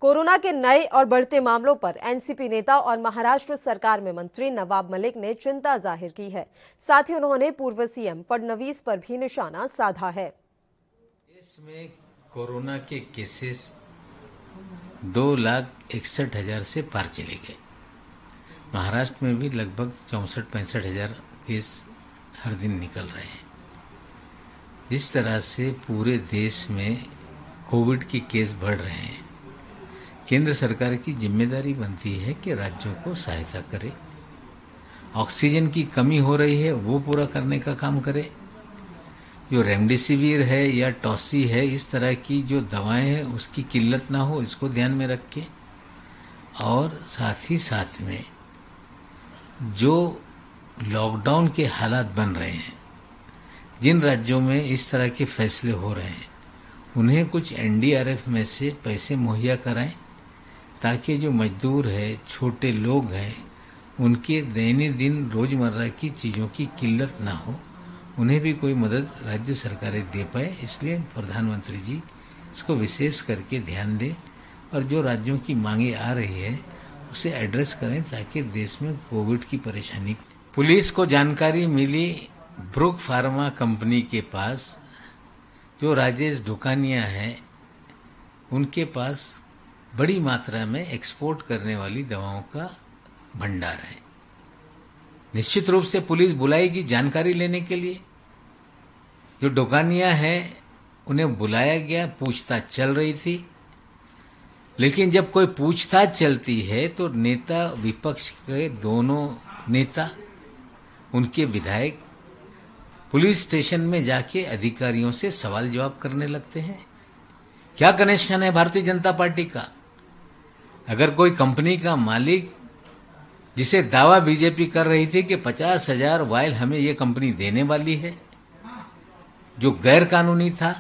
Corona के नए और बढ़ते मामलों पर एनसीपी नेता और महाराष्ट्र सरकार में मंत्री नवाब मलिक ने चिंता जाहिर की है। साथ ही उन्होंने पूर्व सीएम फडणवीस पर भी निशाना साधा है। देश में कोरोना के केसेस 2,61,000 से पार चले गए। महाराष्ट्र में भी लगभग 64-65 हजार केस हर दिन निकल रहे हैं। जिस तरह से पूरे देश में कोविड के केस बढ़ रहे हैं, केंद्र सरकार की जिम्मेदारी बनती है कि राज्यों को सहायता करे। ऑक्सीजन की कमी हो रही है, वो पूरा करने का काम करे। जो रेमडेसिविर है या टॉसी है, इस तरह की जो दवाएं हैं उसकी किल्लत ना हो, इसको ध्यान में रख के, और साथ ही साथ में जो लॉकडाउन के हालात बन रहे हैं, जिन राज्यों में इस तरह के फैसले हो रहे हैं, उन्हें कुछ एनडीआरएफ में से पैसे मुहैया कराएं, ताकि जो मजदूर है, छोटे लोग हैं, उनके दैनिक दिन रोजमर्रा की चीजों की किल्लत ना हो, उन्हें भी कोई मदद राज्य सरकारें दे पाए। इसलिए प्रधानमंत्री जी इसको विशेष करके ध्यान दें और जो राज्यों की मांगे आ रही है उसे एड्रेस करें, ताकि देश में कोविड की परेशानी। पुलिस को जानकारी मिली ब्रुक फार्मा कंपनी के पास जो राजेश ढुकानिया है, उनके पास बड़ी मात्रा में एक्सपोर्ट करने वाली दवाओं का भंडार है। निश्चित रूप से पुलिस बुलाएगी जानकारी लेने के लिए। जो ढुकानिया है उन्हें बुलाया गया, पूछताछ चल रही थी, लेकिन जब कोई पूछताछ चलती है तो नेता विपक्ष के दोनों नेता, उनके विधायक पुलिस स्टेशन में जाके अधिकारियों से सवाल जवाब करने लगते हैं। क्या कनेक्शन है भारतीय जनता पार्टी का? अगर कोई कंपनी का मालिक, जिसे दावा बीजेपी कर रही थी कि 50,000 वायल हमें ये कंपनी देने वाली है, जो गैर कानूनी था,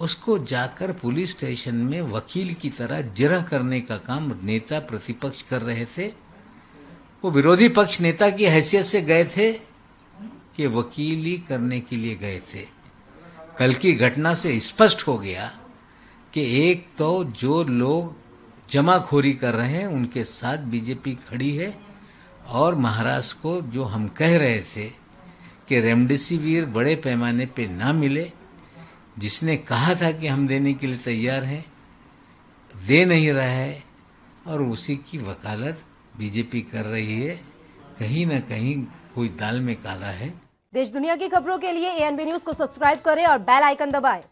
उसको जाकर पुलिस स्टेशन में वकील की तरह जिरह करने का काम नेता प्रतिपक्ष कर रहे थे। वो विरोधी पक्ष नेता की हैसियत से गए थे कि वकीली करने के लिए गए थे। कल की घटना से स्पष्ट हो गया कि एक तो जो लोग जमाखोरी कर रहे हैं उनके साथ बीजेपी खड़ी है, और महाराष्ट्र को जो हम कह रहे थे कि रेमडेसिविर बड़े पैमाने पे ना मिले, जिसने कहा था कि हम देने के लिए तैयार हैं, दे नहीं रहा है, और उसी की वकालत बीजेपी कर रही है। कहीं ना कहीं कोई दाल में काला है। देश दुनिया की खबरों के लिए एएनबी न्यूज को सब्सक्राइब करें और बेल आइकन दबाएं।